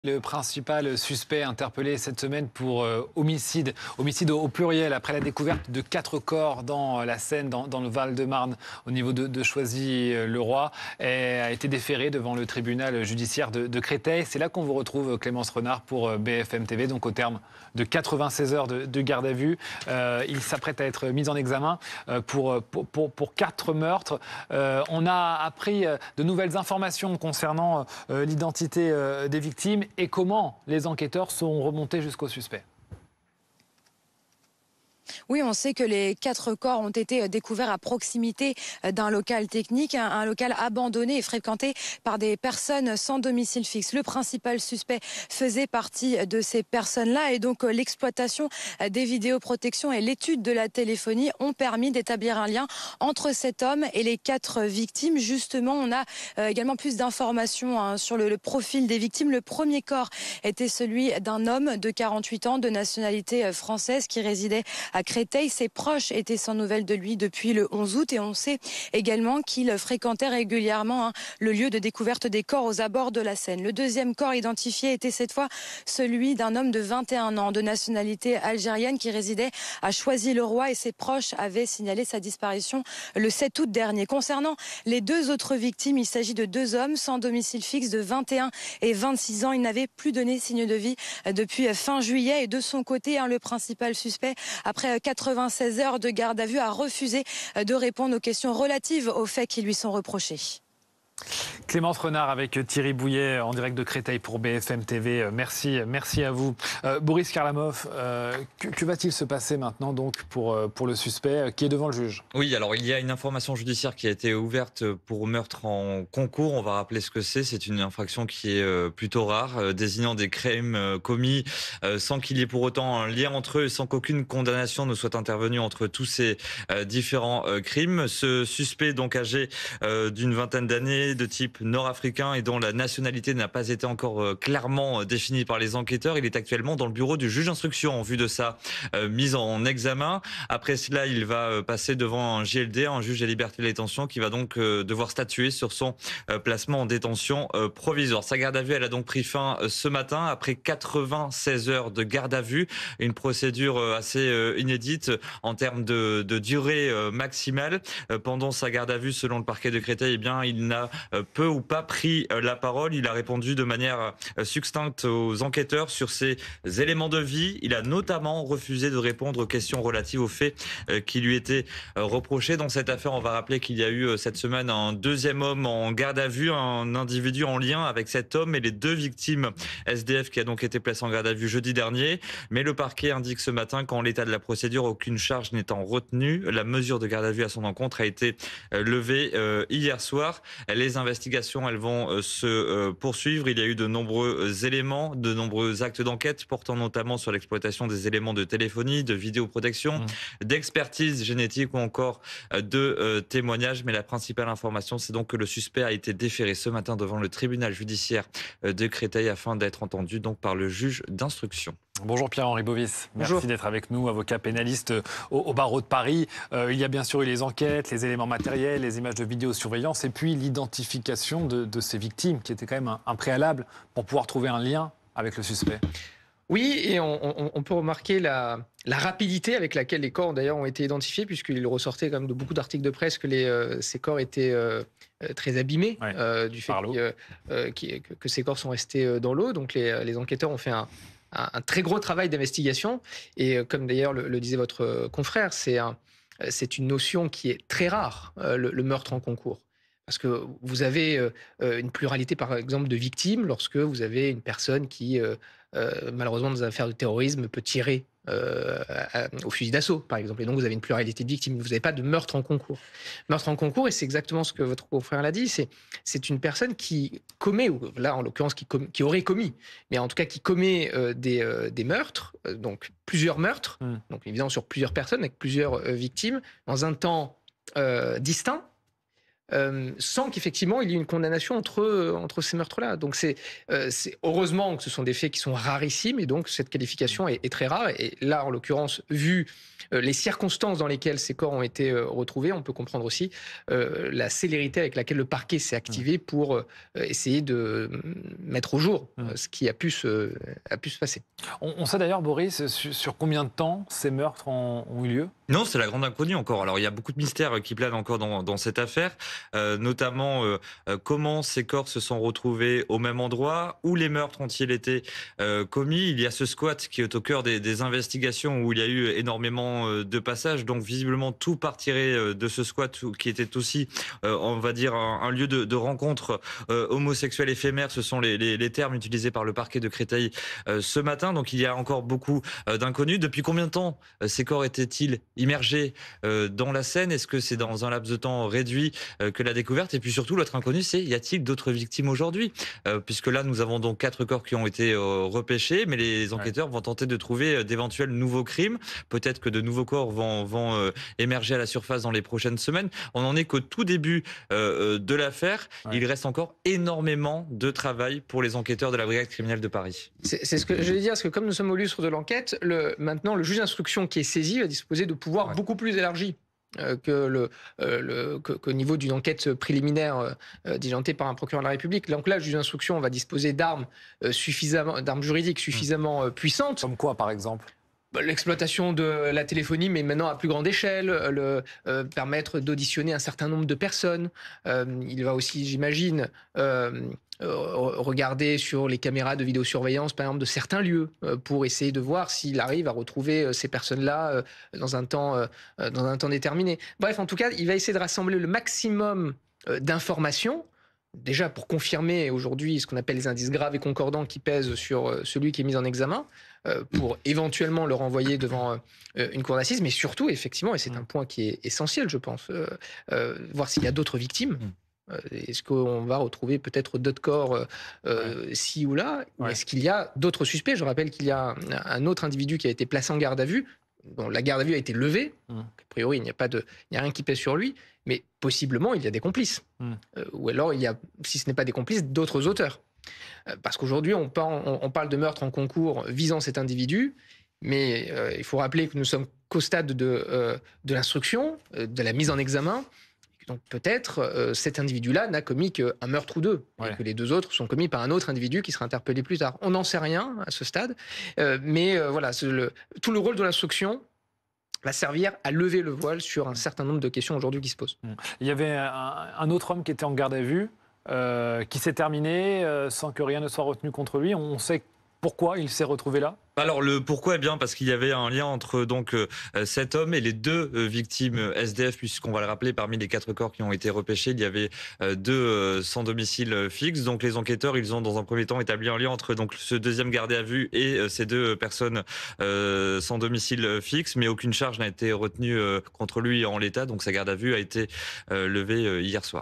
Le principal suspect interpellé cette semaine pour homicide au pluriel, après la découverte de 4 corps dans la Seine, dans le Val-de-Marne, au niveau de Choisy-le-Roi, a été déféré devant le tribunal judiciaire de Créteil. C'est là qu'on vous retrouve, Clémence Renard, pour BFM TV. Donc au terme de 96 heures de garde à vue, il s'apprête à être mis en examen pour 4 meurtres. On a appris de nouvelles informations concernant l'identité des victimes et comment les enquêteurs sont remontés jusqu'au suspect. Oui, on sait que les 4 corps ont été découverts à proximité d'un local technique, un local abandonné et fréquenté par des personnes sans domicile fixe. Le principal suspect faisait partie de ces personnes-là et donc l'exploitation des vidéoprotections et l'étude de la téléphonie ont permis d'établir un lien entre cet homme et les 4 victimes. Justement, on a également plus d'informations sur le profil des victimes. Le premier corps était celui d'un homme de 48 ans de nationalité française qui résidait à Créteil. Ses proches étaient sans nouvelles de lui depuis le 11 août et on sait également qu'il fréquentait régulièrement le lieu de découverte des corps aux abords de la Seine. Le deuxième corps identifié était cette fois celui d'un homme de 21 ans de nationalité algérienne qui résidait à Choisy-le-Roi et ses proches avaient signalé sa disparition le 7 août dernier. Concernant les 2 autres victimes, il s'agit de 2 hommes sans domicile fixe de 21 et 26 ans. Ils n'avaient plus donné signe de vie depuis fin juillet et de son côté, le principal suspect, après 96 heures de garde à vue, a refusé de répondre aux questions relatives aux faits qui lui sont reprochés. Clémence Renard avec Thierry Bouillet en direct de Créteil pour BFM TV. Merci à vous. Boris Karlamov, que va-t-il se passer maintenant donc pour le suspect qui est devant le juge? Oui, alors il y a une information judiciaire qui a été ouverte pour meurtre en concours. On va rappeler ce que c'est. C'est une infraction qui est plutôt rare, désignant des crimes commis sans qu'il y ait pour autant un lien entre eux, sans qu'aucune condamnation ne soit intervenue entre tous ces différents crimes. Ce suspect, donc âgé d'une vingtaine d'années, de type nord-africain et dont la nationalité n'a pas été encore clairement définie par les enquêteurs, il est actuellement dans le bureau du juge d'instruction en vue de sa mise en examen. Après cela, il va passer devant un JLD, un juge des libertés et de la détention, qui va donc devoir statuer sur son placement en détention provisoire. Sa garde à vue, elle a donc pris fin ce matin après 96 heures de garde à vue. Une procédure assez inédite en termes de durée maximale. Pendant sa garde à vue, selon le parquet de Créteil, eh bien, il n'a peu ou pas pris la parole. Il a répondu de manière succincte aux enquêteurs sur ses éléments de vie. Il a notamment refusé de répondre aux questions relatives aux faits qui lui étaient reprochés. Dans cette affaire, on va rappeler qu'il y a eu cette semaine un deuxième homme en garde à vue, un individu en lien avec cet homme et les 2 victimes SDF qui a donc été placé en garde à vue jeudi dernier. Mais le parquet indique ce matin qu'en l'état de la procédure, aucune charge n'étant retenue. La mesure de garde à vue à son encontre a été levée hier soir. Les investigations, elles vont se poursuivre. Il y a eu de nombreux éléments, de nombreux actes d'enquête portant notamment sur l'exploitation des éléments de téléphonie, de vidéoprotection, d'expertise génétique ou encore de témoignages. Mais la principale information, c'est donc que le suspect a été déféré ce matin devant le tribunal judiciaire de Créteil afin d'être entendu donc par le juge d'instruction. Bonjour Pierre-Henri Bovis, Bonjour. merci d'être avec nous, avocat pénaliste au barreau de Paris. Il y a bien sûr eu les enquêtes, les éléments matériels, les images de vidéosurveillance et puis l'identification de ces victimes qui était quand même un préalable pour pouvoir trouver un lien avec le suspect. Oui, et on peut remarquer la rapidité avec laquelle les corps d'ailleurs ont été identifiés, puisqu'il ressortait quand même de beaucoup d'articles de presse que ces corps étaient très abîmés du fait que ces corps sont restés dans l'eau. Donc les enquêteurs ont fait un très gros travail d'investigation. Et comme d'ailleurs le disait votre confrère, c'est une notion qui est très rare, le meurtre en concours. Parce que vous avez une pluralité, par exemple, de victimes lorsque vous avez une personne qui, malheureusement, dans des affaires de terrorisme, peut tirer au fusil d'assaut, par exemple. Et donc, vous avez une pluralité de victimes. Vous n'avez pas de meurtre en concours. Meurtre en concours, et c'est exactement ce que votre confrère l'a dit, c'est une personne qui commet, ou là, en l'occurrence, qui aurait commis, mais en tout cas qui commet des meurtres, donc plusieurs meurtres, donc évidemment sur plusieurs personnes, avec plusieurs victimes, dans un temps distinct. sans qu'effectivement il y ait une condamnation entre ces meurtres-là. Donc c'est heureusement que ce sont des faits qui sont rarissimes et donc cette qualification est très rare. Et là, en l'occurrence, vu les circonstances dans lesquelles ces corps ont été retrouvés, on peut comprendre aussi la célérité avec laquelle le parquet s'est activé pour essayer de mettre au jour ce qui a pu se passer. On sait d'ailleurs, Boris, sur combien de temps ces meurtres ont eu lieu? Non, c'est la grande inconnue encore. Alors, il y a beaucoup de mystères qui planent encore dans cette affaire, notamment comment ces corps se sont retrouvés au même endroit, où les meurtres ont-ils été commis. Il y a ce squat qui est au cœur des investigations où il y a eu énormément de passages. Donc, visiblement, tout partirait de ce squat qui était aussi, on va dire, un lieu de rencontre homosexuelle éphémère. Ce sont les termes utilisés par le parquet de Créteil ce matin. Donc, il y a encore beaucoup d'inconnus. Depuis combien de temps ces corps étaient-ils immergés dans la Seine? Est-ce que c'est dans un laps de temps réduit que la découverte? Et puis surtout, l'autre inconnu, c'est y a-t-il d'autres victimes aujourd'hui? Puisque là, nous avons donc 4 corps qui ont été repêchés, mais les enquêteurs vont tenter de trouver d'éventuels nouveaux crimes. Peut-être que de nouveaux corps vont émerger à la surface dans les prochaines semaines. On n'en est qu'au tout début de l'affaire. Ouais. Il reste encore énormément de travail pour les enquêteurs de la brigade criminelle de Paris. C'est ce que je vais dire, parce que comme nous sommes au lustre de l'enquête, maintenant le juge d'instruction qui est saisi va disposer de pouvoirs beaucoup plus élargis qu'au niveau d'une enquête préliminaire diligentée par un procureur de la République. Donc là, le juge d'instruction va disposer d'armes juridiques suffisamment puissantes. Comme quoi, par exemple? L'exploitation de la téléphonie, mais maintenant à plus grande échelle, permettre d'auditionner un certain nombre de personnes. Il va aussi, j'imagine, regarder sur les caméras de vidéosurveillance, par exemple, de certains lieux, pour essayer de voir s'il arrive à retrouver ces personnes-là dans un temps déterminé. Bref, en tout cas, il va essayer de rassembler le maximum d'informations. Déjà pour confirmer aujourd'hui ce qu'on appelle les indices graves et concordants qui pèsent sur celui qui est mis en examen, pour éventuellement le renvoyer devant une cour d'assises, mais surtout, effectivement, et c'est un point qui est essentiel, je pense, voir s'il y a d'autres victimes. Est-ce qu'on va retrouver peut-être d'autres corps ci ou là? Ou est-ce qu'il y a d'autres suspects? Je rappelle qu'il y a un autre individu qui a été placé en garde à vue, dont la garde à vue a été levée. A priori, il n'y a rien qui pèse sur lui, mais possiblement, il y a des complices. Ou alors, il y a, si ce n'est pas des complices, d'autres auteurs. Parce qu'aujourd'hui, on parle de meurtre en concours visant cet individu, mais il faut rappeler que nous sommes qu'au stade de l'instruction, de la mise en examen. Donc peut-être cet individu-là n'a commis qu'un meurtre ou deux, et que les deux autres sont commis par un autre individu qui sera interpellé plus tard. On n'en sait rien à ce stade, mais voilà, tout le rôle de l'instruction va servir à lever le voile sur un certain nombre de questions aujourd'hui qui se posent. Il y avait un autre homme qui était en garde à vue, qui s'est terminé sans que rien ne soit retenu contre lui. On sait pourquoi il s'est retrouvé là? Alors le pourquoi, eh bien parce qu'il y avait un lien entre donc cet homme et les 2 victimes SDF, puisqu'on va le rappeler, parmi les 4 corps qui ont été repêchés, il y avait 2 sans domicile fixe. Donc les enquêteurs, ils ont dans un premier temps établi un lien entre donc ce deuxième gardé à vue et ces 2 personnes sans domicile fixe, mais aucune charge n'a été retenue contre lui en l'état. Donc sa garde à vue a été levée hier soir.